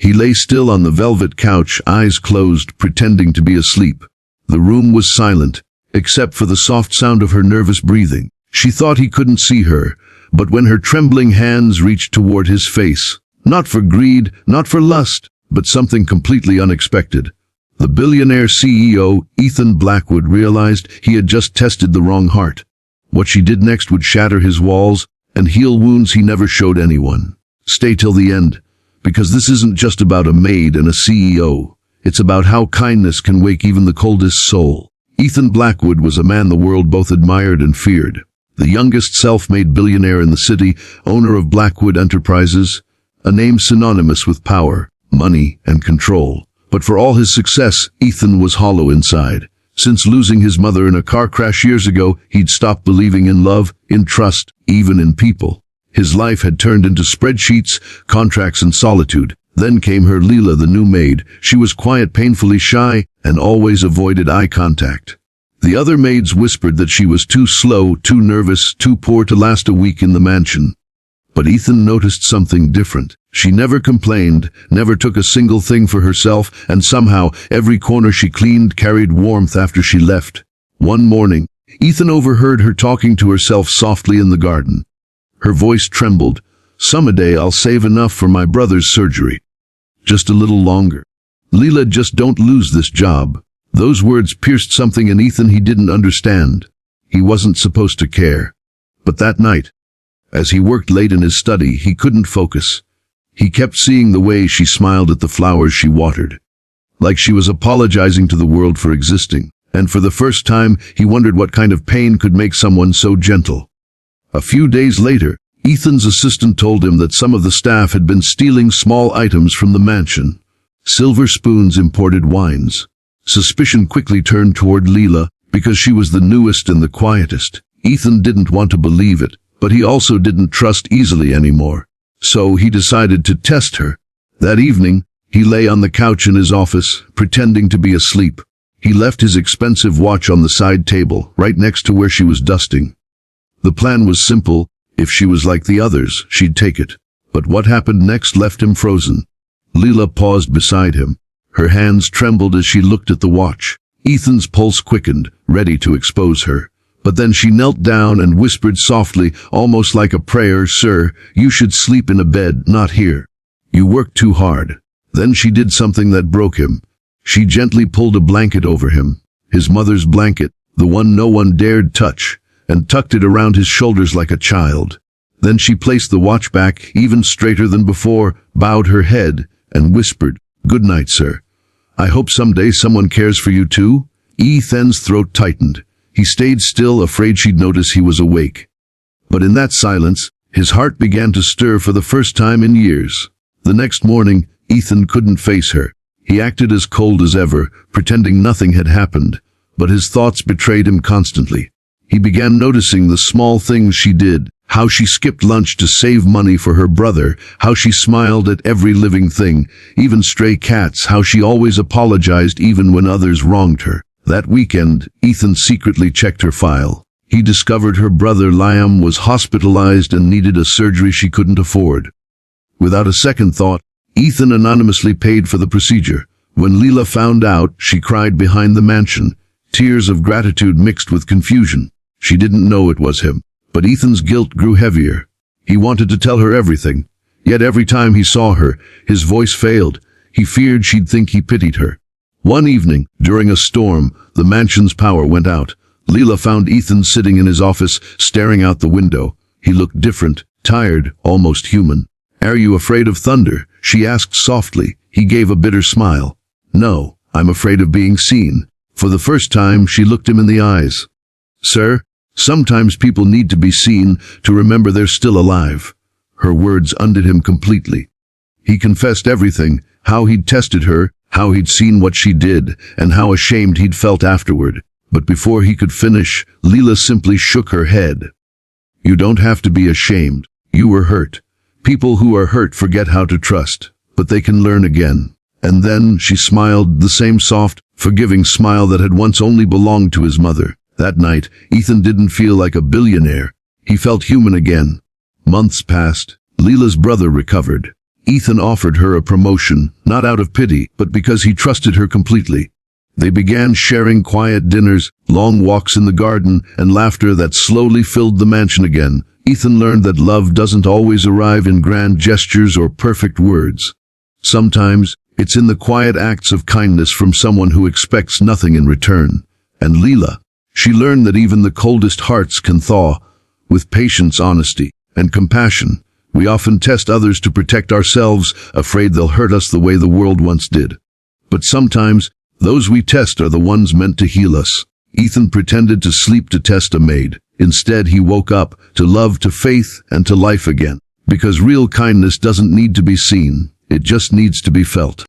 He lay still on the velvet couch, eyes closed, pretending to be asleep. The room was silent, except for the soft sound of her nervous breathing. She thought he couldn't see her, but when her trembling hands reached toward his face, not for greed, not for lust, but something completely unexpected. The billionaire CEO, Ethan Blackwood, realized he had just tested the wrong heart. What she did next would shatter his walls and heal wounds he never showed anyone. Stay till the end, because this isn't just about a maid and a CEO. It's about how kindness can wake even the coldest soul. Ethan Blackwood was a man the world both admired and feared. The youngest self-made billionaire in the city, owner of Blackwood Enterprises, a name synonymous with power, money, and control. But for all his success, Ethan was hollow inside. Since losing his mother in a car crash years ago, he'd stopped believing in love, in trust, even in people. His life had turned into spreadsheets, contracts, and solitude. Then came her Leela, the new maid. She was quiet, painfully shy, and always avoided eye contact. The other maids whispered that she was too slow, too nervous, too poor to last a week in the mansion. But Ethan noticed something different. She never complained, never took a single thing for herself, and somehow every corner she cleaned carried warmth after she left. One morning, Ethan overheard her talking to herself softly in the garden. Her voice trembled. "Someday I'll save enough for my brother's surgery. Just a little longer. Leela, just don't lose this job." Those words pierced something in Ethan he didn't understand. He wasn't supposed to care. But that night, as he worked late in his study, he couldn't focus. He kept seeing the way she smiled at the flowers she watered, like she was apologizing to the world for existing. And for the first time, he wondered what kind of pain could make someone so gentle. A few days later, Ethan's assistant told him that some of the staff had been stealing small items from the mansion. Silver spoons, imported wines. Suspicion quickly turned toward Leela, because she was the newest and the quietest. Ethan didn't want to believe it, but he also didn't trust easily anymore. So he decided to test her. That evening, he lay on the couch in his office, pretending to be asleep. He left his expensive watch on the side table, right next to where she was dusting. The plan was simple. If she was like the others, she'd take it. But what happened next left him frozen. Leela paused beside him. Her hands trembled as she looked at the watch. Ethan's pulse quickened, ready to expose her. But then she knelt down and whispered softly, almost like a prayer, "Sir, you should sleep in a bed, not here. You work too hard." Then she did something that broke him. She gently pulled a blanket over him, his mother's blanket, the one no one dared touch, and tucked it around his shoulders like a child. Then she placed the watch back, even straighter than before, bowed her head, and whispered, "Good night, sir. I hope someday someone cares for you too." Ethan's throat tightened. He stayed still, afraid she'd notice he was awake. But in that silence, his heart began to stir for the first time in years. The next morning, Ethan couldn't face her. He acted as cold as ever, pretending nothing had happened. But his thoughts betrayed him constantly. He began noticing the small things she did, how she skipped lunch to save money for her brother, how she smiled at every living thing, even stray cats, how she always apologized even when others wronged her. That weekend, Ethan secretly checked her file. He discovered her brother Liam was hospitalized and needed a surgery she couldn't afford. Without a second thought, Ethan anonymously paid for the procedure. When Leela found out, she cried behind the mansion, tears of gratitude mixed with confusion. She didn't know it was him. But Ethan's guilt grew heavier. He wanted to tell her everything. Yet every time he saw her, his voice failed. He feared she'd think he pitied her. One evening, during a storm, the mansion's power went out. Leela found Ethan sitting in his office, staring out the window. He looked different, tired, almost human. "Are you afraid of thunder?" she asked softly. He gave a bitter smile. "No, I'm afraid of being seen." For the first time, she looked him in the eyes. "Sir, sometimes people need to be seen to remember they're still alive." Her words undid him completely. He confessed everything, how he'd tested her, how he'd seen what she did, and how ashamed he'd felt afterward. But before he could finish, Leela simply shook her head. "You don't have to be ashamed. You were hurt. People who are hurt forget how to trust, but they can learn again." And then she smiled, the same soft, forgiving smile that had once only belonged to his mother. That night, Ethan didn't feel like a billionaire. He felt human again. Months passed. Leela's brother recovered. Ethan offered her a promotion, not out of pity, but because he trusted her completely. They began sharing quiet dinners, long walks in the garden, and laughter that slowly filled the mansion again. Ethan learned that love doesn't always arrive in grand gestures or perfect words. Sometimes, it's in the quiet acts of kindness from someone who expects nothing in return. And Leela, she learned that even the coldest hearts can thaw, with patience, honesty, and compassion. We often test others to protect ourselves, afraid they'll hurt us the way the world once did. But sometimes, those we test are the ones meant to heal us. Ethan pretended to sleep to test a maid. Instead, he woke up, to love, to faith, and to life again. Because real kindness doesn't need to be seen, it just needs to be felt.